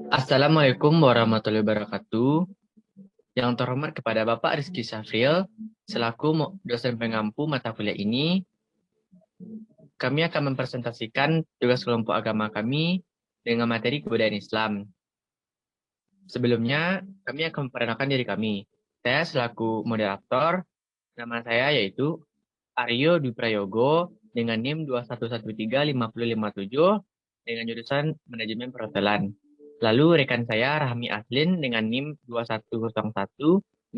Assalamualaikum warahmatullahi wabarakatuh. Yang terhormat kepada Bapak Rizky Syafril, selaku dosen pengampu mata kuliah ini, kami akan mempresentasikan tugas kelompok agama kami dengan materi kebudayaan Islam. Sebelumnya, kami akan memperkenalkan diri kami. Saya selaku moderator, nama saya yaitu Aryo Dwi Prayogo dengan NIM 2113557 dengan jurusan Manajemen Perhotelan. Lalu rekan saya Rahmi Aslin dengan NIM 21016104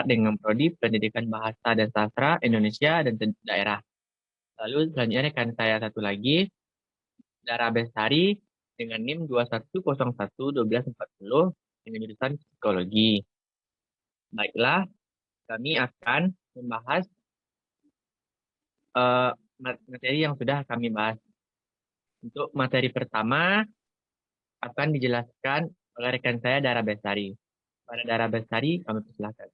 dengan prodi Pendidikan Bahasa dan Sastra Indonesia dan Daerah. Lalu selanjutnya rekan saya satu lagi, Dara Bestari dengan NIM 21011240 dengan jurusan Psikologi. Baiklah, kami akan membahas materi yang sudah kami bahas. Untuk materi pertama akan dijelaskan oleh rekan saya Dara Bestari. Pada Dara Bestari, kami persilahkan.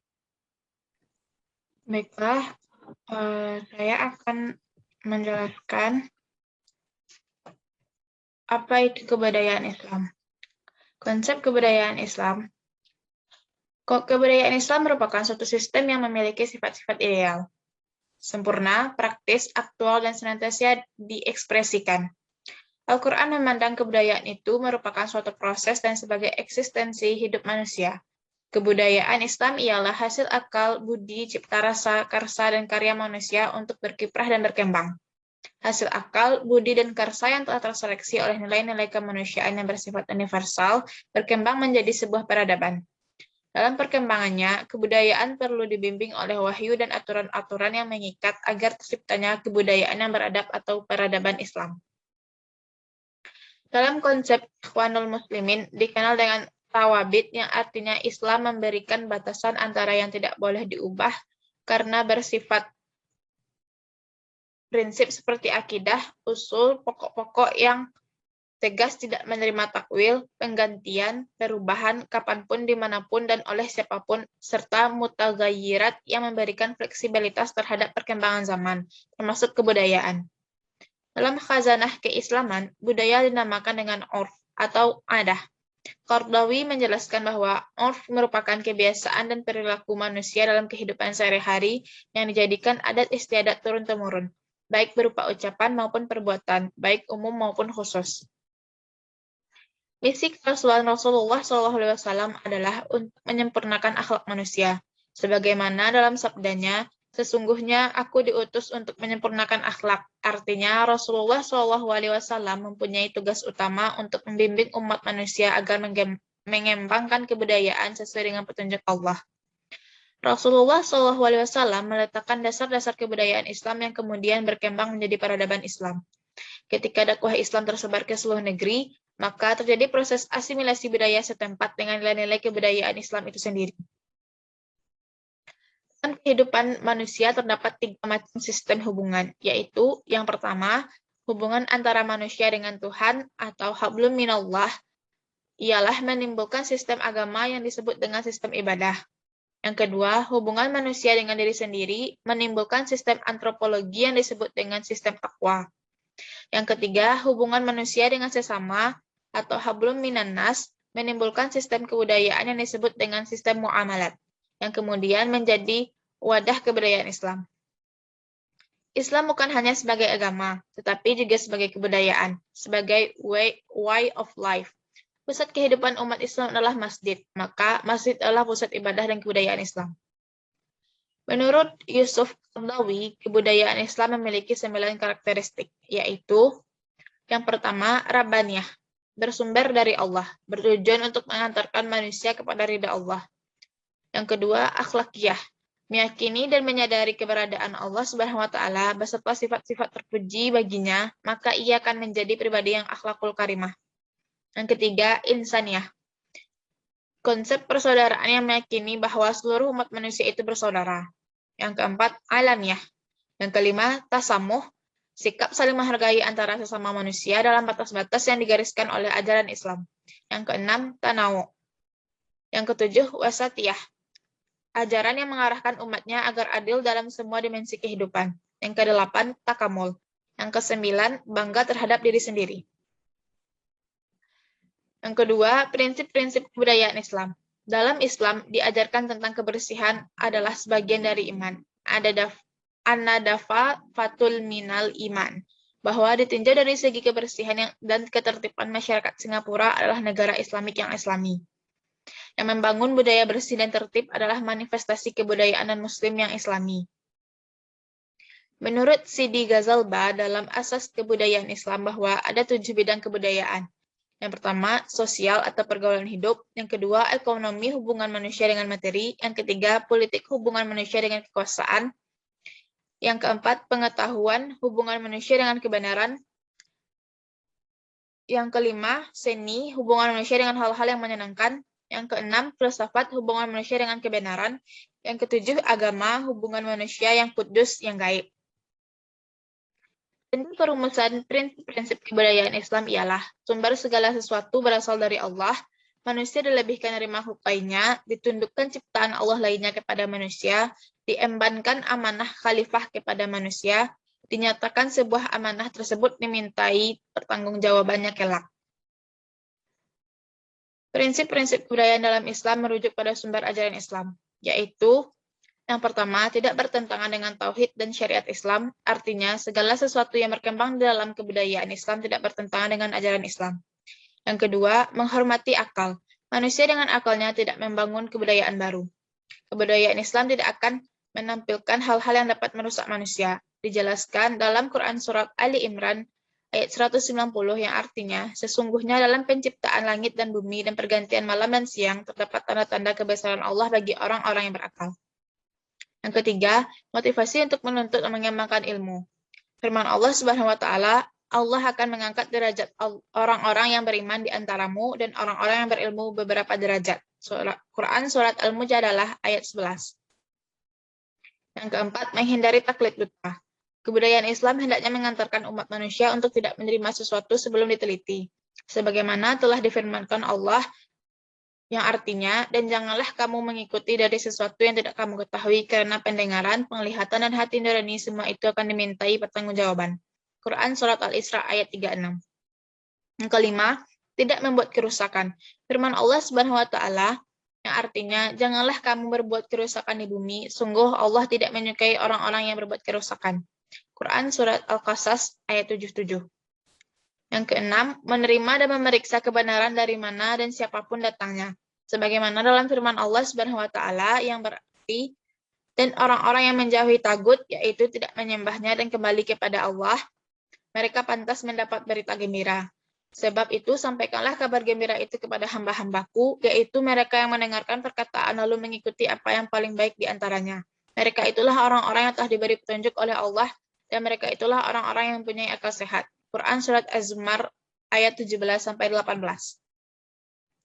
Baiklah, saya akan menjelaskan apa itu kebudayaan Islam. Konsep kebudayaan Islam. Kebudayaan Islam merupakan suatu sistem yang memiliki sifat-sifat ideal, sempurna, praktis, aktual, dan senantiasa diekspresikan. Al-Quran memandang kebudayaan itu merupakan suatu proses dan sebagai eksistensi hidup manusia. Kebudayaan Islam ialah hasil akal, budi, cipta rasa, karsa, dan karya manusia untuk berkiprah dan berkembang. Hasil akal, budi, dan karsa yang telah terseleksi oleh nilai-nilai kemanusiaan yang bersifat universal berkembang menjadi sebuah peradaban. Dalam perkembangannya, kebudayaan perlu dibimbing oleh wahyu dan aturan-aturan yang mengikat agar terciptanya kebudayaan yang beradab atau peradaban Islam. Dalam konsep Ikhwanul Muslimin dikenal dengan tawabit yang artinya Islam memberikan batasan antara yang tidak boleh diubah karena bersifat prinsip seperti akidah, usul, pokok-pokok yang tegas tidak menerima takwil, penggantian, perubahan, kapanpun, dimanapun, dan oleh siapapun, serta mutaghayirat yang memberikan fleksibilitas terhadap perkembangan zaman, termasuk kebudayaan. Dalam khazanah keislaman, budaya dinamakan dengan urf atau adah. Qardawi menjelaskan bahwa urf merupakan kebiasaan dan perilaku manusia dalam kehidupan sehari-hari yang dijadikan adat istiadat turun-temurun, baik berupa ucapan maupun perbuatan, baik umum maupun khusus. Misi kerasulan Rasulullah SAW adalah untuk menyempurnakan akhlak manusia. Sebagaimana dalam sabdanya, sesungguhnya aku diutus untuk menyempurnakan akhlak. Artinya, Rasulullah SAW mempunyai tugas utama untuk membimbing umat manusia agar mengembangkan kebudayaan sesuai dengan petunjuk Allah. Rasulullah SAW meletakkan dasar-dasar kebudayaan Islam yang kemudian berkembang menjadi peradaban Islam. Ketika dakwah Islam tersebar ke seluruh negeri, maka terjadi proses asimilasi budaya setempat dengan nilai-nilai kebudayaan Islam itu sendiri. Dalam kehidupan manusia terdapat 3 macam sistem hubungan, yaitu yang pertama, hubungan antara manusia dengan Tuhan atau hablum minallah, ialah menimbulkan sistem agama yang disebut dengan sistem ibadah. Yang kedua, hubungan manusia dengan diri sendiri menimbulkan sistem antropologi yang disebut dengan sistem takwa. Yang ketiga, hubungan manusia dengan sesama atau hablum minannas menimbulkan sistem kebudayaan yang disebut dengan sistem muamalat, yang kemudian menjadi wadah kebudayaan Islam. Islam bukan hanya sebagai agama, tetapi juga sebagai kebudayaan, sebagai way of life. Pusat kehidupan umat Islam adalah masjid, maka masjid adalah pusat ibadah dan kebudayaan Islam. Menurut Yusuf Qardawi, kebudayaan Islam memiliki 9 karakteristik, yaitu yang pertama, Rabbaniyah, bersumber dari Allah, bertujuan untuk mengantarkan manusia kepada ridha Allah. Yang kedua, Akhlakiyah, meyakini dan menyadari keberadaan Allah Subhanahu wa Ta'ala beserta sifat-sifat terpuji baginya, maka ia akan menjadi pribadi yang akhlakul karimah. Yang ketiga, Insaniyah, konsep persaudaraan yang meyakini bahwa seluruh umat manusia itu bersaudara. Yang keempat, Alamiyah. Yang kelima, Tasamuh, sikap saling menghargai antara sesama manusia dalam batas-batas yang digariskan oleh ajaran Islam. Yang keenam, Tanawu. Yang ketujuh, Wasatiyah, ajaran yang mengarahkan umatnya agar adil dalam semua dimensi kehidupan. Yang kedelapan, Takamul. Yang kesembilan, bangga terhadap diri sendiri. Yang kedua, prinsip-prinsip kebudayaan Islam. Dalam Islam, diajarkan tentang kebersihan adalah sebagian dari iman. Anadafa fatul minal iman. Bahwa ditinjau dari segi kebersihan dan ketertiban masyarakat Singapura adalah negara Islamik yang Islami. Yang membangun budaya bersih dan tertib adalah manifestasi kebudayaan dan Muslim yang Islami. Menurut Sidi Ghazalba dalam Asas Kebudayaan Islam bahwa ada 7 bidang kebudayaan. Yang pertama, sosial atau pergaulan hidup. Yang kedua, ekonomi, hubungan manusia dengan materi. Yang ketiga, politik, hubungan manusia dengan kekuasaan. Yang keempat, pengetahuan, hubungan manusia dengan kebenaran. Yang kelima, seni, hubungan manusia dengan hal-hal yang menyenangkan. Yang keenam, filsafat, hubungan manusia dengan kebenaran. Yang ketujuh, agama, hubungan manusia yang kudus, yang gaib. Bentuk perumusan prinsip-prinsip kebudayaan Islam ialah sumber segala sesuatu berasal dari Allah, manusia dilebihkan dari makhluk lainnya, ditundukkan ciptaan Allah lainnya kepada manusia, diembankan amanah khalifah kepada manusia, dinyatakan sebuah amanah tersebut dimintai pertanggungjawabannya kelak. Prinsip-prinsip kebudayaan dalam Islam merujuk pada sumber ajaran Islam, yaitu yang pertama, tidak bertentangan dengan tauhid dan syariat Islam, artinya segala sesuatu yang berkembang dalam kebudayaan Islam tidak bertentangan dengan ajaran Islam. Yang kedua, menghormati akal. Manusia dengan akalnya tidak membangun kebudayaan baru. Kebudayaan Islam tidak akan menampilkan hal-hal yang dapat merusak manusia. Dijelaskan dalam Quran Surat Ali Imran ayat 190 yang artinya, sesungguhnya dalam penciptaan langit dan bumi dan pergantian malam dan siang terdapat tanda-tanda kebesaran Allah bagi orang-orang yang berakal. Yang ketiga, motivasi untuk menuntut dan mengembangkan ilmu. Firman Allah Subhanahu wa taala, Allah akan mengangkat derajat orang-orang yang beriman di antaramu dan orang-orang yang berilmu beberapa derajat. Quran Surat Al-Mujadalah ayat 11. Yang keempat, menghindari taklid buta. Kebudayaan Islam hendaknya mengantarkan umat manusia untuk tidak menerima sesuatu sebelum diteliti. Sebagaimana telah difirmankan Allah, yang artinya, dan janganlah kamu mengikuti dari sesuatu yang tidak kamu ketahui, karena pendengaran, penglihatan, dan hati nurani semua itu akan dimintai pertanggungjawaban. Quran Surat Al-Isra ayat 36. Yang kelima, tidak membuat kerusakan. Firman Allah Subhanahu wa taala yang artinya, janganlah kamu berbuat kerusakan di bumi, sungguh Allah tidak menyukai orang-orang yang berbuat kerusakan. Quran Surat Al-Qasas ayat 77. Yang keenam, menerima dan memeriksa kebenaran dari mana dan siapapun datangnya. Sebagaimana dalam firman Allah Subhanahu wa taala yang berarti, dan orang-orang yang menjauhi tagut, yaitu tidak menyembahnya dan kembali kepada Allah, mereka pantas mendapat berita gembira. Sebab itu, sampaikanlah kabar gembira itu kepada hamba-hambaku, yaitu mereka yang mendengarkan perkataan lalu mengikuti apa yang paling baik di antaranya. Mereka itulah orang-orang yang telah diberi petunjuk oleh Allah, dan mereka itulah orang-orang yang mempunyai akal sehat. Quran Surat Az-Zumar ayat 17-18.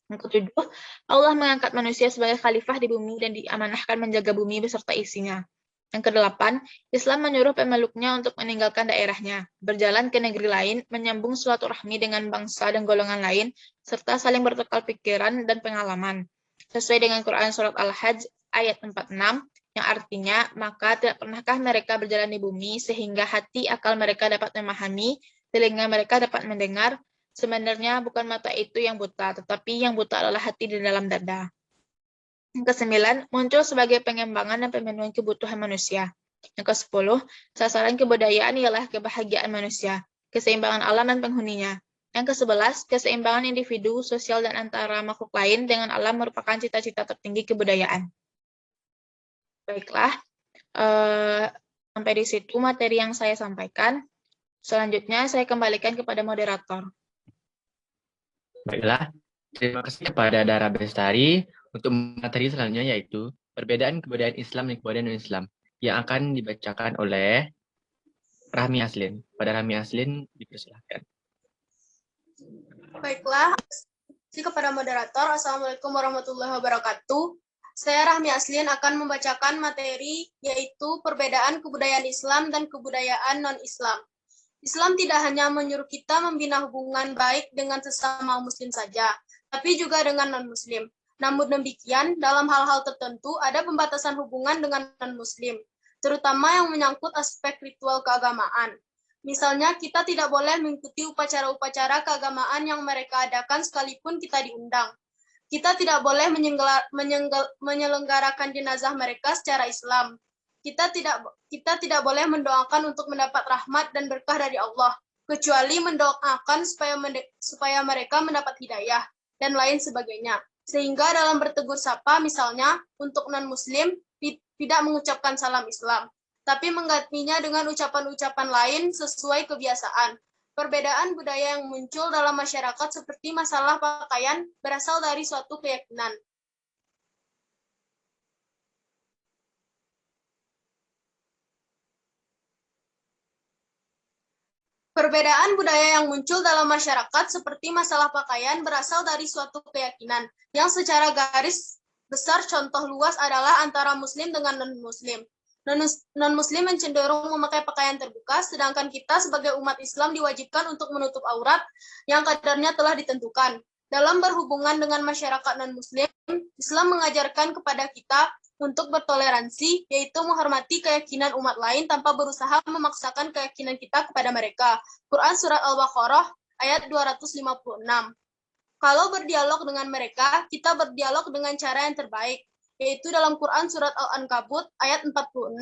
Yang ketujuh, Allah mengangkat manusia sebagai khalifah di bumi dan diamanahkan menjaga bumi beserta isinya. Yang kedelapan, Islam menyuruh pemeluknya untuk meninggalkan daerahnya, berjalan ke negeri lain, menyambung silaturahmi dengan bangsa dan golongan lain, serta saling bertukar pikiran dan pengalaman. Sesuai dengan Quran Surat Al-Hajj ayat 46, yang artinya, maka tidak pernahkah mereka berjalan di bumi sehingga hati akal mereka dapat memahami, telinga mereka dapat mendengar. Sebenarnya bukan mata itu yang buta, tetapi yang buta adalah hati di dalam dada. Yang kesembilan, muncul sebagai pengembangan dan pemenuhan kebutuhan manusia. Yang ke-10, sasaran kebudayaan ialah kebahagiaan manusia, keseimbangan alam dan penghuninya. Yang ke-11, keseimbangan individu, sosial, dan antara makhluk lain dengan alam merupakan cita-cita tertinggi kebudayaan. Baiklah, sampai di situ materi yang saya sampaikan. Selanjutnya saya kembalikan kepada moderator. Baiklah, terima kasih kepada Dara Bestari untuk materi selanjutnya, yaitu perbedaan kebudayaan Islam dan kebudayaan non-Islam yang akan dibacakan oleh Rahmi Aslin. Pada Rahmi Aslin, dipersilahkan. Baiklah, kepada moderator, Assalamualaikum warahmatullahi wabarakatuh. Saya Rahmi Aslin akan membacakan materi yaitu perbedaan kebudayaan Islam dan kebudayaan non-Islam. Islam tidak hanya menyuruh kita membina hubungan baik dengan sesama muslim saja, tapi juga dengan non-muslim. Namun demikian, dalam hal-hal tertentu ada pembatasan hubungan dengan non-muslim, terutama yang menyangkut aspek ritual keagamaan. Misalnya, kita tidak boleh mengikuti upacara-upacara keagamaan yang mereka adakan sekalipun kita diundang. Kita tidak boleh menyelenggarakan jenazah mereka secara Islam. Kita tidak boleh mendoakan untuk mendapat rahmat dan berkah dari Allah, kecuali mendoakan supaya mereka mendapat hidayah dan lain sebagainya. Sehingga dalam bertegur sapa, misalnya untuk non-Muslim tidak mengucapkan salam Islam, tapi menggantinya dengan ucapan-ucapan lain sesuai kebiasaan. Perbedaan budaya yang muncul dalam masyarakat seperti masalah pakaian berasal dari suatu keyakinan. Perbedaan budaya yang muncul dalam masyarakat seperti masalah pakaian berasal dari suatu keyakinan yang secara garis besar contoh luas adalah antara Muslim dengan non-Muslim. Non-Muslim cenderung memakai pakaian terbuka, sedangkan kita sebagai umat Islam diwajibkan untuk menutup aurat yang kadarnya telah ditentukan. Dalam berhubungan dengan masyarakat non-Muslim, Islam mengajarkan kepada kita untuk bertoleransi, yaitu menghormati keyakinan umat lain tanpa berusaha memaksakan keyakinan kita kepada mereka. Quran Surat Al-Baqarah ayat 256. Kalau berdialog dengan mereka, kita berdialog dengan cara yang terbaik, yaitu dalam Quran Surat Al-Ankabut ayat 46.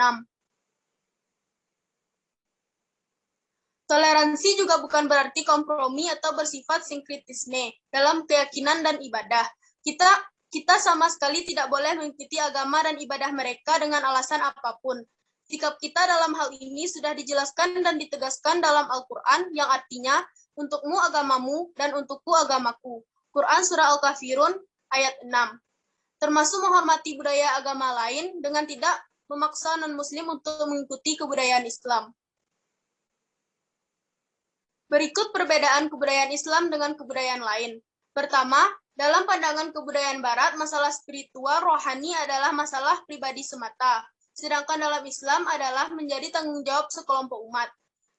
Toleransi juga bukan berarti kompromi atau bersifat sinkretisme dalam keyakinan dan ibadah. Kita sama sekali tidak boleh mengikuti agama dan ibadah mereka dengan alasan apapun. Sikap kita dalam hal ini sudah dijelaskan dan ditegaskan dalam Al-Quran yang artinya, untukmu agamamu dan untukku agamaku. Quran Surah Al-Kafirun ayat 6. Termasuk menghormati budaya agama lain dengan tidak memaksa non-Muslim untuk mengikuti kebudayaan Islam. Berikut perbedaan kebudayaan Islam dengan kebudayaan lain. Pertama, dalam pandangan kebudayaan Barat, masalah spiritual rohani adalah masalah pribadi semata, sedangkan dalam Islam adalah menjadi tanggung jawab sekelompok umat.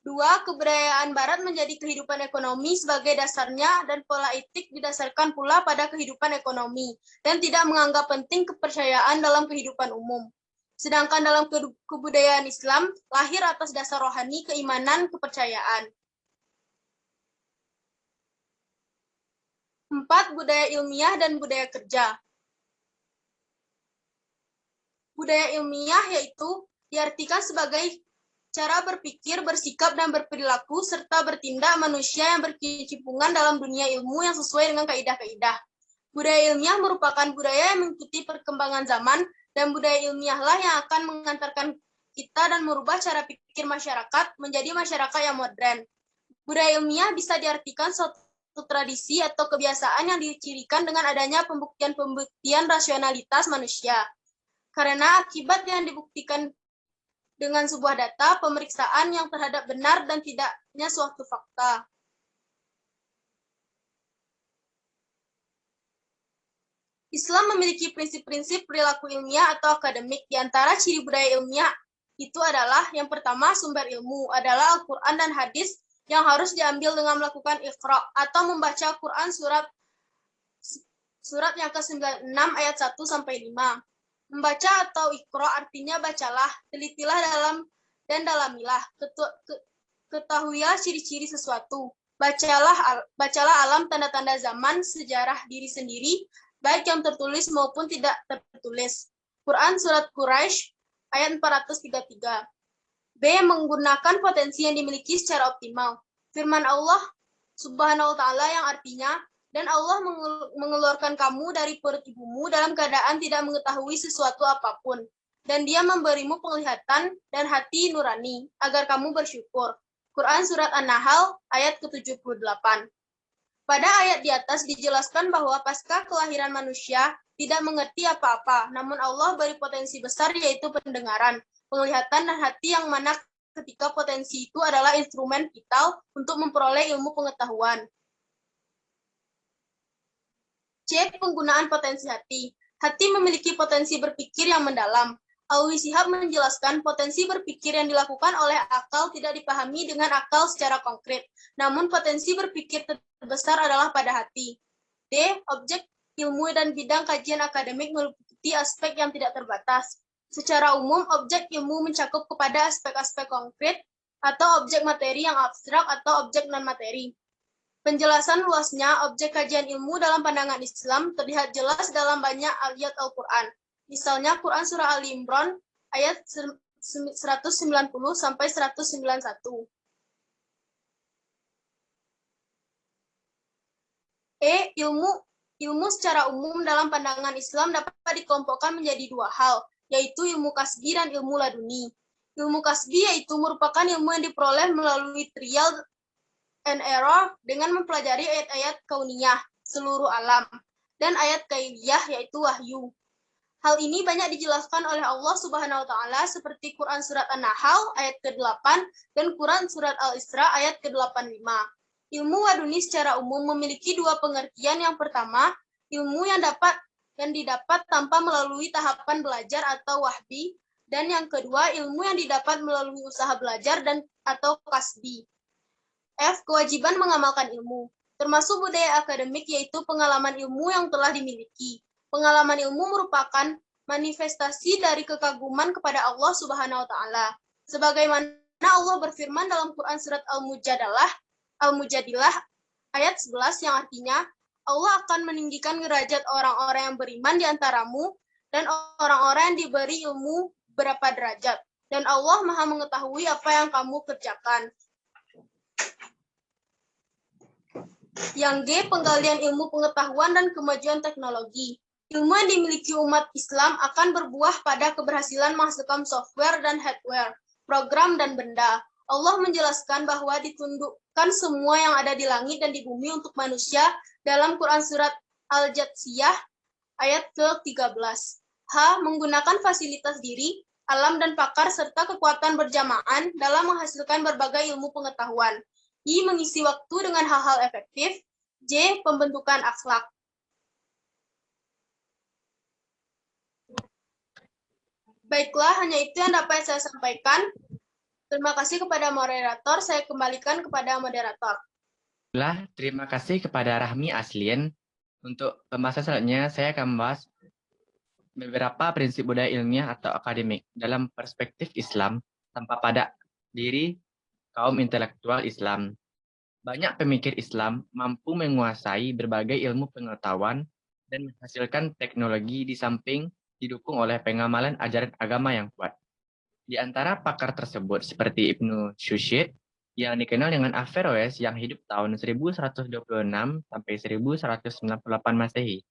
Dua, kebudayaan Barat menjadi kehidupan ekonomi sebagai dasarnya dan pola etik didasarkan pula pada kehidupan ekonomi dan tidak menganggap penting kepercayaan dalam kehidupan umum. Sedangkan dalam kebudayaan Islam lahir atas dasar rohani, keimanan, kepercayaan. 4. Budaya ilmiah dan budaya kerja. Budaya ilmiah yaitu diartikan sebagai cara berpikir, bersikap, dan berperilaku, serta bertindak manusia yang berkecimpungan dalam dunia ilmu yang sesuai dengan kaidah-kaidah. Budaya ilmiah merupakan budaya yang mengikuti perkembangan zaman, dan budaya ilmiahlah yang akan mengantarkan kita dan merubah cara pikir masyarakat menjadi masyarakat yang modern. Budaya ilmiah bisa diartikan suatu tradisi atau kebiasaan yang dicirikan dengan adanya pembuktian rasionalitas manusia. Karena akibat yang dibuktikan dengan sebuah data, pemeriksaan yang terhadap benar dan tidaknya suatu fakta. Islam memiliki prinsip-prinsip perilaku ilmiah atau akademik. Di antara ciri budaya ilmiah itu adalah yang pertama, sumber ilmu adalah Al-Quran dan hadis yang harus diambil dengan melakukan iqra atau membaca Quran surat yang ke-96 ayat 1 sampai 5. Membaca atau iqra artinya bacalah, telitilah dan dalamilah, ketahuilah ciri-ciri sesuatu. Bacalah alam tanda-tanda zaman, sejarah diri sendiri, baik yang tertulis maupun tidak tertulis. Quran surat Quraisy ayat 433. B. Menggunakan potensi yang dimiliki secara optimal. Firman Allah Subhanahu wa Ta'ala yang artinya, dan Allah mengeluarkan kamu dari perut ibumu dalam keadaan tidak mengetahui sesuatu apapun, dan Dia memberimu penglihatan dan hati nurani agar kamu bersyukur. Quran surat An-Nahl ayat ke-78. Pada ayat di atas dijelaskan bahwa pasca kelahiran manusia tidak mengerti apa-apa, namun Allah beri potensi besar yaitu pendengaran, penglihatan, dan hati yang mana ketika potensi itu adalah instrumen vital untuk memperoleh ilmu pengetahuan. C. Penggunaan potensi hati. Hati memiliki potensi berpikir yang mendalam. Alwi Shihab menjelaskan potensi berpikir yang dilakukan oleh akal tidak dipahami dengan akal secara konkret, namun potensi berpikir terbesar adalah pada hati. D. Objek ilmu dan bidang kajian akademik meliputi aspek yang tidak terbatas. Secara umum, objek ilmu mencakup kepada aspek-aspek konkret atau objek materi yang abstrak atau objek non-materi. Penjelasan luasnya objek kajian ilmu dalam pandangan Islam terlihat jelas dalam banyak ayat Al-Quran. Misalnya Quran Surah Al-Imran ayat 190 sampai 191. Ilmu secara umum dalam pandangan Islam dapat dikelompokkan menjadi dua hal, yaitu ilmu kasbi dan ilmu laduni. Ilmu kasbi yaitu merupakan ilmu yang diperoleh melalui trial and error dengan mempelajari ayat-ayat kauniyah seluruh alam dan ayat kailiyah yaitu wahyu. Hal ini banyak dijelaskan oleh Allah Subhanahu wa taala seperti Quran surat An-Nahl ayat ke-8 dan Quran surat Al-Isra ayat ke-85. Ilmu laduni secara umum memiliki dua pengertian. Yang pertama, ilmu yang didapat tanpa melalui tahapan belajar atau wahbi, dan yang kedua, ilmu yang didapat melalui usaha belajar dan atau kasbi. Kewajiban mengamalkan ilmu, termasuk budaya akademik yaitu pengalaman ilmu yang telah dimiliki. Pengalaman ilmu merupakan manifestasi dari kekaguman kepada Allah Subhanahu wa taala. Sebagaimana Allah berfirman dalam Quran surat Al-Mujadilah ayat 11 yang artinya Allah akan meninggikan derajat orang-orang yang beriman di antaramu dan orang-orang yang diberi ilmu berapa derajat. Dan Allah Maha mengetahui apa yang kamu kerjakan. Yang G, penggalian ilmu pengetahuan dan kemajuan teknologi. Ilmu yang dimiliki umat Islam akan berbuah pada keberhasilan menghasilkan software dan hardware, program dan benda. Allah menjelaskan bahwa ditundukkan semua yang ada di langit dan di bumi untuk manusia dalam Quran surat Al-Jathiyah ayat ke-13. H, menggunakan fasilitas diri, alam dan pakar serta kekuatan berjamaah dalam menghasilkan berbagai ilmu pengetahuan. I, mengisi waktu dengan hal-hal efektif. J, pembentukan akhlak. Baiklah, hanya itu yang dapat saya sampaikan. Terima kasih kepada moderator. Saya kembalikan kepada moderator. Terima kasih kepada Rahmi Aslin. Untuk pembahasan selanjutnya, saya akan membahas beberapa prinsip budaya ilmiah atau akademik dalam perspektif Islam tanpa pada diri kaum intelektual Islam. Banyak pemikir Islam mampu menguasai berbagai ilmu pengetahuan dan menghasilkan teknologi di samping didukung oleh pengamalan ajaran agama yang kuat. Di antara pakar tersebut seperti Ibnu Shushid yang dikenal dengan Averroes yang hidup tahun 1126 sampai 1198 Masehi,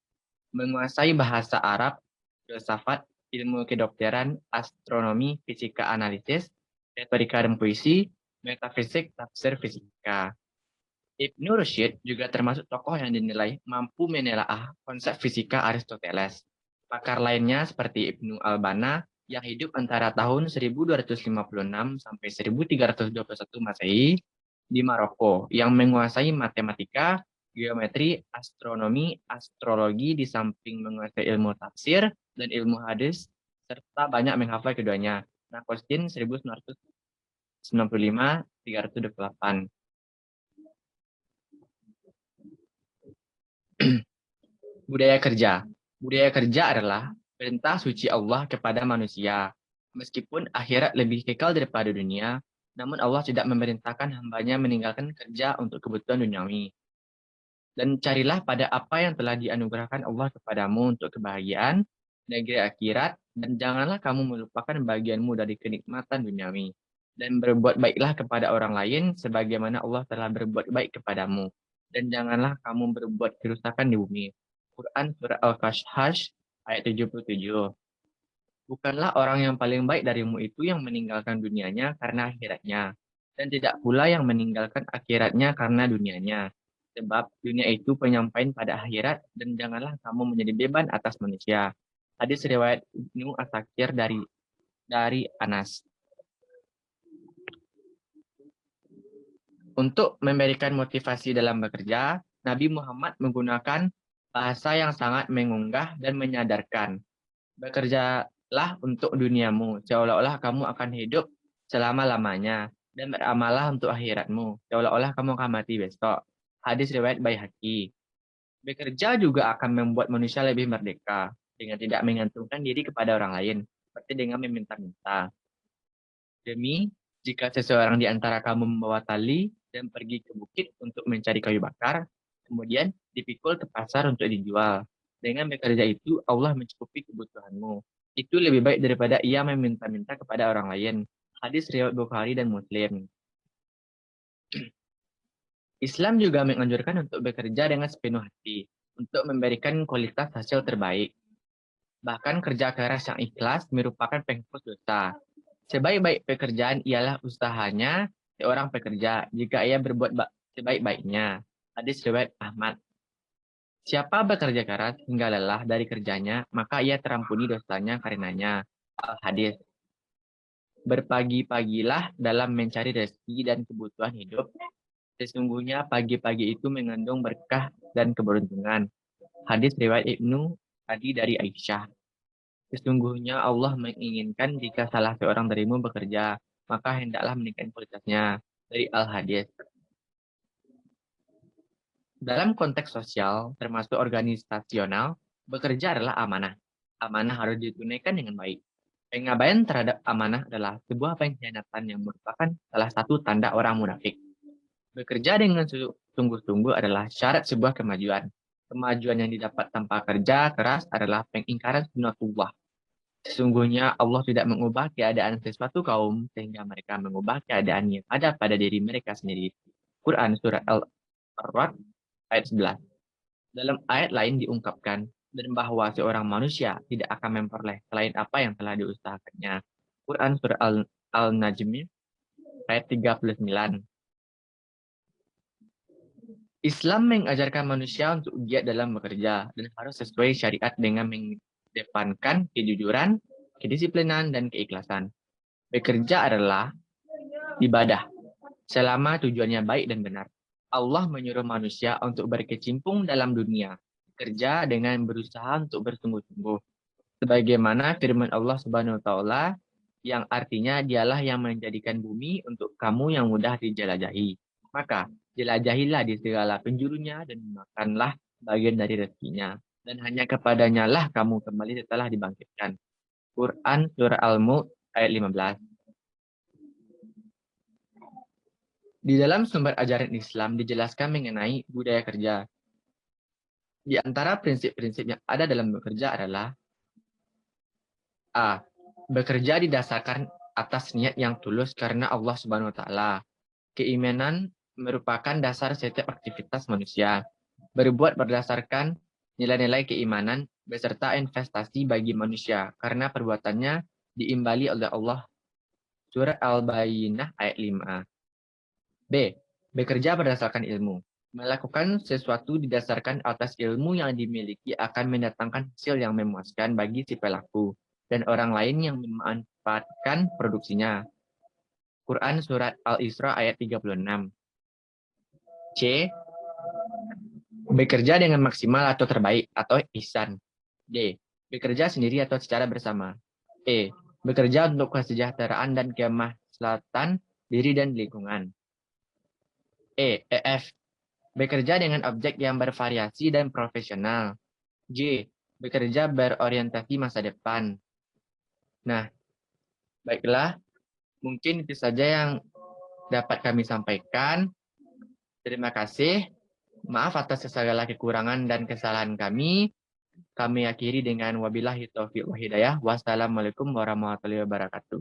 menguasai bahasa Arab, filsafat, ilmu kedokteran, astronomi, fisika analisis, retorika dan puisi, metafisik, tafsir fisika. Ibnu Rushd juga termasuk tokoh yang dinilai mampu menelaah konsep fisika Aristoteles. Pakar lainnya seperti Ibnu Albana yang hidup antara tahun 1256 sampai 1321 Masehi di Maroko, yang menguasai matematika, geometri, astronomi, astrologi di samping menguasai ilmu tafsir dan ilmu hadis serta banyak menghafal keduanya. Nakostin 1995-328. Budaya kerja. Budaya kerja adalah perintah suci Allah kepada manusia. Meskipun akhirat lebih kekal daripada dunia, namun Allah tidak memerintahkan hambanya meninggalkan kerja untuk kebutuhan duniawi. Dan carilah pada apa yang telah dianugerahkan Allah kepadamu untuk kebahagiaan negeri akhirat, dan janganlah kamu melupakan bagianmu dari kenikmatan duniawi. Dan berbuat baiklah kepada orang lain sebagaimana Allah telah berbuat baik kepadamu. Dan janganlah kamu berbuat kerusakan di bumi. Quran Surah Al-Kahf ayat 77. Bukanlah orang yang paling baik darimu itu yang meninggalkan dunianya karena akhiratnya, dan tidak pula yang meninggalkan akhiratnya karena dunianya. Sebab dunia itu penyampaian pada akhirat, dan janganlah kamu menjadi beban atas manusia. Hadis riwayat Ibnu Asakir dari Anas. Untuk memberikan motivasi dalam bekerja, Nabi Muhammad menggunakan bahasa yang sangat mengunggah dan menyadarkan. Bekerjalah untuk duniamu, seolah-olah kamu akan hidup selama-lamanya, dan beramallah untuk akhiratmu, seolah-olah kamu akan mati besok. Hadis riwayat Baihaqi. Bekerja juga akan membuat manusia lebih merdeka, dengan tidak menggantungkan diri kepada orang lain, seperti dengan meminta-minta. Demi Jika seseorang di antara kamu membawa tali dan pergi ke bukit untuk mencari kayu bakar, kemudian dipikul ke pasar untuk dijual. Dengan bekerja itu, Allah mencukupi kebutuhanmu. Itu lebih baik daripada ia meminta-minta kepada orang lain. Hadis riwayat Bukhari dan Muslim. Islam juga menganjurkan untuk bekerja dengan sepenuh hati, untuk memberikan kualitas hasil terbaik. Bahkan kerja keras yang ikhlas merupakan penghapus dosa. Sebaik-baik pekerjaan ialah usahanya seorang pekerja jika ia berbuat sebaik-baiknya. Hadis riwayat Ahmad. Siapa bekerja keras hingga lelah dari kerjanya, maka ia terampuni dosanya karenanya. Hadis. Berpagi-pagilah dalam mencari rezeki dan kebutuhan hidup. Sesungguhnya pagi-pagi itu mengandung berkah dan keberuntungan. Hadis riwayat Ibnu Adi dari Aisyah. Sesungguhnya Allah menginginkan jika salah seorang darimu bekerja, maka hendaklah meningkatkan kualitasnya. Dari Al-Hadis. Dalam konteks sosial, termasuk organisasional, bekerja adalah amanah. Amanah harus ditunaikan dengan baik. Pengabaian terhadap amanah adalah sebuah pengkhianatan yang merupakan salah satu tanda orang munafik. Bekerja dengan sungguh-sungguh adalah syarat sebuah kemajuan. Kemajuan yang didapat tanpa kerja keras adalah pengingkaran sunnatullah. Sesungguhnya Allah tidak mengubah keadaan sesuatu kaum sehingga mereka mengubah keadaan yang ada pada diri mereka sendiri. Quran Surat Al-Ra'd ayat 11. Dalam ayat lain diungkapkan, dan bahwa seorang manusia tidak akan memperoleh selain apa yang telah diusahakannya. Quran Surat Al-Najm ayat 39. Islam mengajarkan manusia untuk giat dalam bekerja dan harus sesuai syariat dengan mengedepankan kejujuran, kedisiplinan, dan keikhlasan. Bekerja adalah ibadah, selama tujuannya baik dan benar. Allah menyuruh manusia untuk berkecimpung dalam dunia, bekerja dengan berusaha untuk bersungguh-sungguh. Sebagaimana firman Allah Subhanahu wa taala yang artinya dialah yang menjadikan bumi untuk kamu yang mudah dijelajahi. Maka jelajahilah di segala penjurunya dan makanlah bagian dari rezekinya. Dan hanya kepadanya lah kamu kembali setelah dibangkitkan. Quran Surah Al-Mulk ayat 15. Di dalam sumber ajaran Islam dijelaskan mengenai budaya kerja. Di antara prinsip-prinsip yang ada dalam bekerja adalah A. Bekerja didasarkan atas niat yang tulus karena Allah Subhanahu wa taala. Keimanan merupakan dasar setiap aktivitas manusia. Berbuat berdasarkan nilai-nilai keimanan beserta investasi bagi manusia karena perbuatannya diimbali oleh Allah. Surah Al-Bayyinah ayat 5. B. Bekerja berdasarkan ilmu. Melakukan sesuatu didasarkan atas ilmu yang dimiliki akan mendatangkan hasil yang memuaskan bagi si pelaku dan orang lain yang memanfaatkan produksinya. Quran Surat Al-Isra ayat 36. C. Bekerja dengan maksimal atau terbaik atau ihsan. D. Bekerja sendiri atau secara bersama. E. Bekerja untuk kesejahteraan dan kemaslahatan diri dan lingkungan. F. Bekerja dengan objek yang bervariasi dan profesional. J. Bekerja berorientasi masa depan. Nah, baiklah. Mungkin itu saja yang dapat kami sampaikan. Terima kasih. Maaf atas segala kekurangan dan kesalahan kami. Kami akhiri dengan wabillahi taufiq wa hidayah. Wassalamualaikum warahmatullahi wabarakatuh.